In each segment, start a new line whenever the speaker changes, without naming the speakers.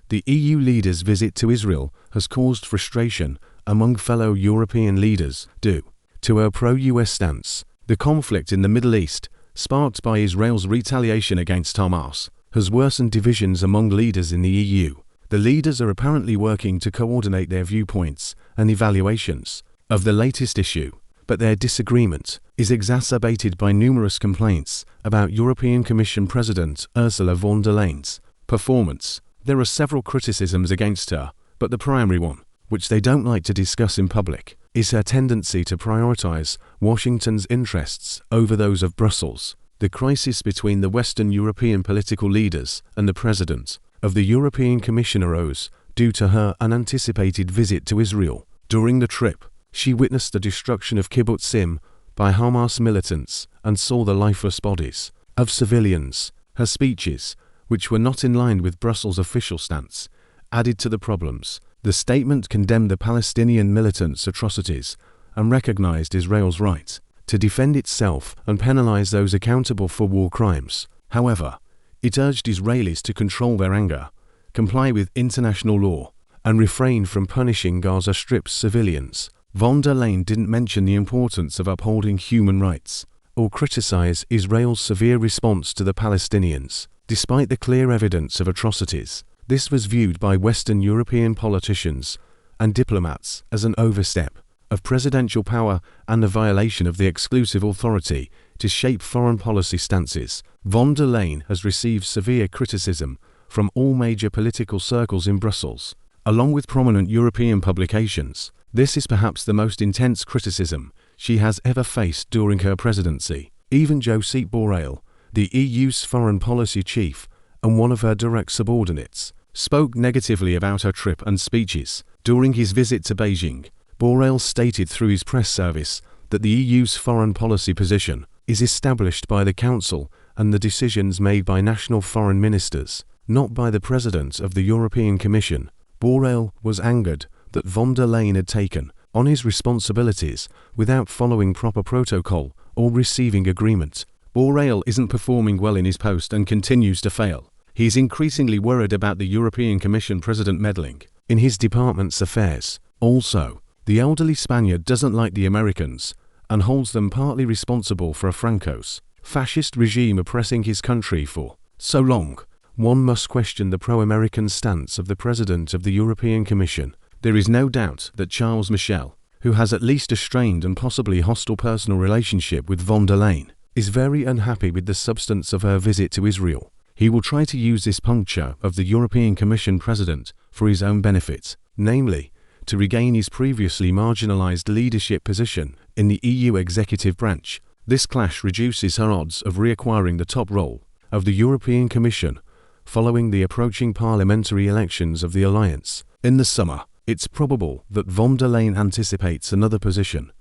The EU leaders' visit to Israel has caused frustration among fellow European leaders due to her pro-US stance. The conflict in the Middle East, sparked by Israel's retaliation against Hamas, has worsened divisions among leaders in the EU. The leaders are apparently working to coordinate their viewpoints and evaluations of the latest issue, but their disagreement is exacerbated by numerous complaints about European Commission President Ursula von der Leyen's performance. There are several criticisms against her, but the primary one, which they don't like to discuss in public, is her tendency to prioritize Washington's interests over those of Brussels. The crisis between the Western European political leaders and the President of the European Commission arose due to her unanticipated visit to Israel. During the trip, she witnessed the destruction of kibbutzim by Hamas militants and saw the lifeless bodies of civilians. Her speeches, which were not in line with Brussels' official stance, added to the problems. The statement condemned the Palestinian militants' atrocities and recognized Israel's right to defend itself and penalize those accountable for war crimes. However, it urged Israelis to control their anger, comply with international law, and refrain from punishing Gaza Strip's civilians. Von der Leyen didn't mention the importance of upholding human rights or criticize Israel's severe response to the Palestinians. Despite the clear evidence of atrocities, this was viewed by Western European politicians and diplomats as an overstep of presidential power and a violation of the exclusive authority to shape foreign policy stances. Von der Leyen has received severe criticism from all major political circles in Brussels, along with prominent European publications. This is perhaps the most intense criticism she has ever faced during her presidency. Even Josep Borrell, the EU's foreign policy chief and one of her direct subordinates, spoke negatively about her trip and speeches. During his visit to Beijing, Borrell stated through his press service that the EU's foreign policy position is established by the Council and the decisions made by national foreign ministers, not by the President of the European Commission. Borrell was angered that von der Leyen had taken on his responsibilities without following proper protocol or receiving agreement. Borrell isn't performing well in his post and continues to fail. He is increasingly worried about the European Commission President meddling in his department's affairs. Also, the elderly Spaniard doesn't like the Americans and holds them partly responsible for a Franco's fascist regime oppressing his country for so long. One must question the pro-American stance of the President of the European Commission. There is no doubt that Charles Michel, who has at least a strained and possibly hostile personal relationship with von der Leyen, is very unhappy with the substance of her visit to Israel. He will try to use this puncture of the European Commission President for his own benefit, namely, to regain his previously marginalized leadership position in the EU executive branch. This clash reduces her odds of reacquiring the top role of the European Commission following the approaching parliamentary elections of the alliance. In the summer, it's probable that von der Leyen anticipates another position.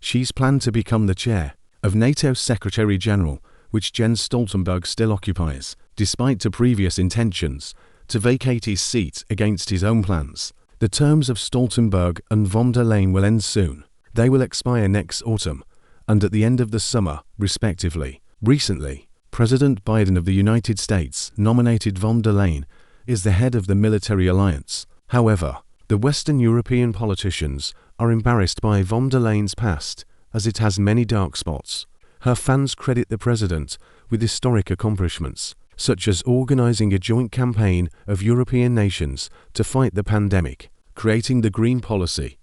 She's planned to become the chair of NATO's Secretary-General, which Jens Stoltenberg still occupies, despite the previous intentions to vacate his seat against his own plans. The terms of Stoltenberg and von der Leyen will end soon. They will expire next autumn and at the end of the summer, respectively. Recently, President Biden of the United States nominated von der Leyen as the head of the military alliance. However, the Western European politicians are embarrassed by von der Leyen's past, as it has many dark spots. Her fans credit the president with historic accomplishments, such as organizing a joint campaign of European nations to fight the pandemic, creating the Green Policy,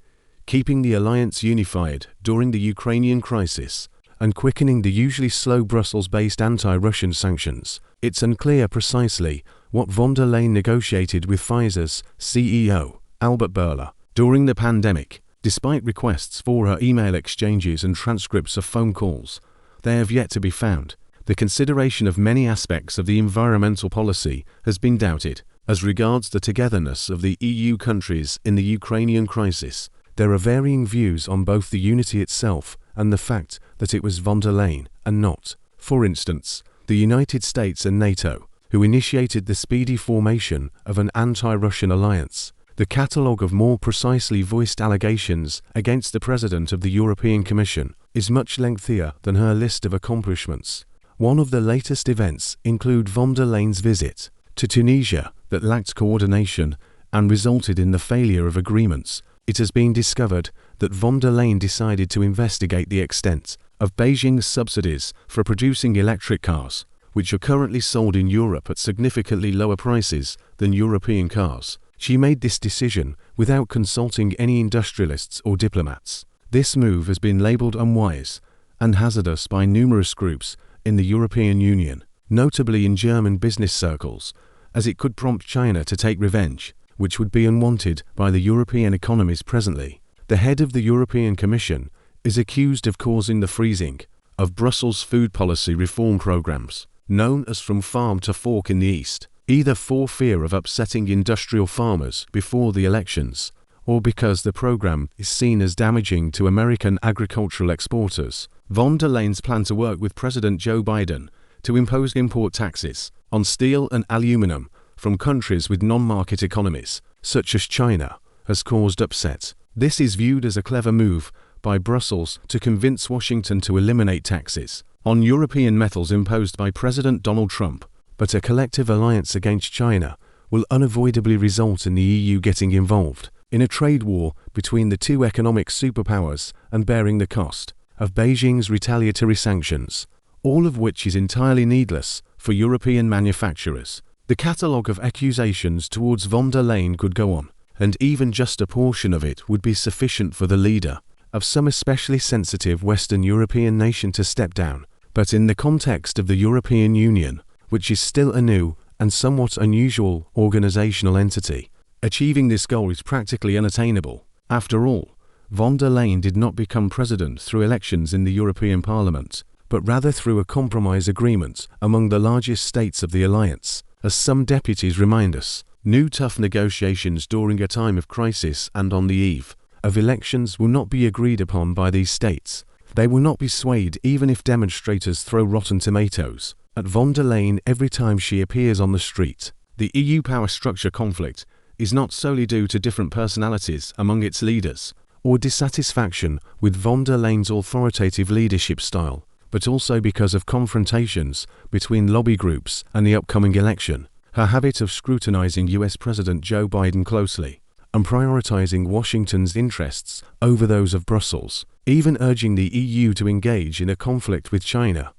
keeping the alliance unified during the Ukrainian crisis, and quickening the usually slow Brussels-based anti-Russian sanctions. It's unclear precisely what von der Leyen negotiated with Pfizer's CEO, Albert Bourla, during the pandemic. Despite requests for her email exchanges and transcripts of phone calls, they have yet to be found. The consideration of many aspects of the environmental policy has been doubted. As regards the togetherness of the EU countries in the Ukrainian crisis, there are varying views on both the unity itself and the fact that it was von der Leyen and not, for instance, the United States and NATO, who initiated the speedy formation of an anti-Russian alliance. The catalogue of more precisely voiced allegations against the President of the European Commission is much lengthier than her list of accomplishments. One of the latest events include von der Leyen's visit to Tunisia, the that lacked coordination and resulted in the failure of agreements, it has been discovered that von der Leyen decided to investigate the extent of Beijing's subsidies for producing electric cars, which are currently sold in Europe at significantly lower prices than European cars. She made this decision without consulting any industrialists or diplomats. This move has been labeled unwise and hazardous by numerous groups in the European Union, notably in German business circles, as it could prompt China to take revenge, which would be unwanted by the European economies presently. The head of the European Commission is accused of causing the freezing of Brussels' food policy reform programs, known as From Farm to Fork in the East, either for fear of upsetting industrial farmers before the elections, or because the program is seen as damaging to American agricultural exporters. Von der Leyen's plan to work with President Joe Biden to impose import taxes on steel and aluminum from countries with non-market economies, such as China, has caused upset. This is viewed as a clever move by Brussels to convince Washington to eliminate taxes on European metals imposed by President Donald Trump, but a collective alliance against China will unavoidably result in the EU getting involved in a trade war between the two economic superpowers and bearing the cost of Beijing's retaliatory sanctions, all of which is entirely needless for European manufacturers. The catalogue of accusations towards von der Leyen could go on, and even just a portion of it would be sufficient for the leader of some especially sensitive Western European nation to step down. But in the context of the European Union, which is still a new and somewhat unusual organizational entity, achieving this goal is practically unattainable. After all, von der Leyen did not become president through elections in the European Parliament, but rather through a compromise agreement among the largest states of the alliance. As some deputies remind us, new tough negotiations during a time of crisis and on the eve of elections will not be agreed upon by these states. They will not be swayed even if demonstrators throw rotten tomatoes at von der Leyen every time she appears on the street. The EU power structure conflict is not solely due to different personalities among its leaders or dissatisfaction with von der Leyen's authoritative leadership style, but also because of confrontations between lobby groups and the upcoming election. Her habit of scrutinizing US President Joe Biden closely and prioritizing Washington's interests over those of Brussels, even urging the EU to engage in a conflict with China,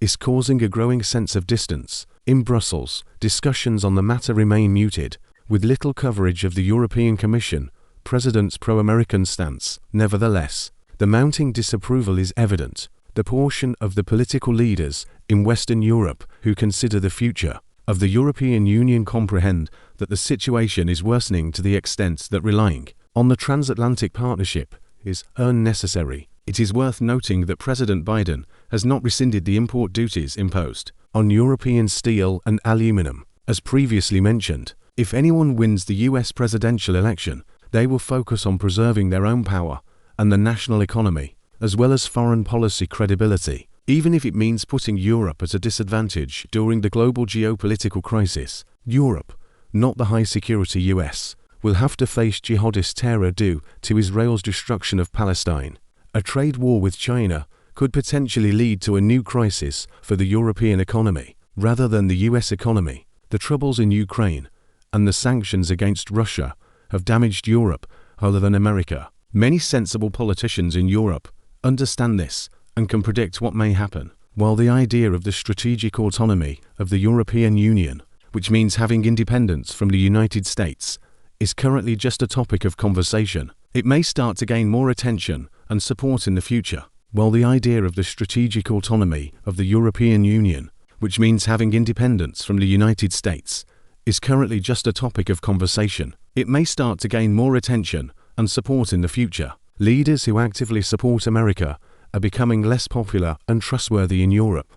is causing a growing sense of distance. In Brussels, discussions on the matter remain muted, with little coverage of the European Commission President's pro-American stance. Nevertheless, the mounting disapproval is evident. The portion of the political leaders in Western Europe who consider the future of the European Union comprehend that the situation is worsening to the extent that relying on the transatlantic partnership is unnecessary. It is worth noting that President Biden has not rescinded the import duties imposed on European steel and aluminum. As previously mentioned, if anyone wins the US presidential election, they will focus on preserving their own power and the national economy, as well as foreign policy credibility, even if it means putting Europe at a disadvantage during the global geopolitical crisis. Europe, not the high-security US, will have to face jihadist terror due to Israel's destruction of Palestine. A trade war with China could potentially lead to a new crisis for the European economy, rather than the US economy. The troubles in Ukraine and the sanctions against Russia have damaged Europe other than America. Many sensible politicians in Europe understand this and can predict what may happen. While the idea of the strategic autonomy of the European Union, which means having independence from the United States, is currently just a topic of conversation, it may start to gain more attention and support in the future. While the idea of the strategic autonomy of the European Union, which means having independence from the United States, is currently just a topic of conversation, it may start to gain more attention and support in the future. Leaders who actively support America are becoming less popular and trustworthy in Europe.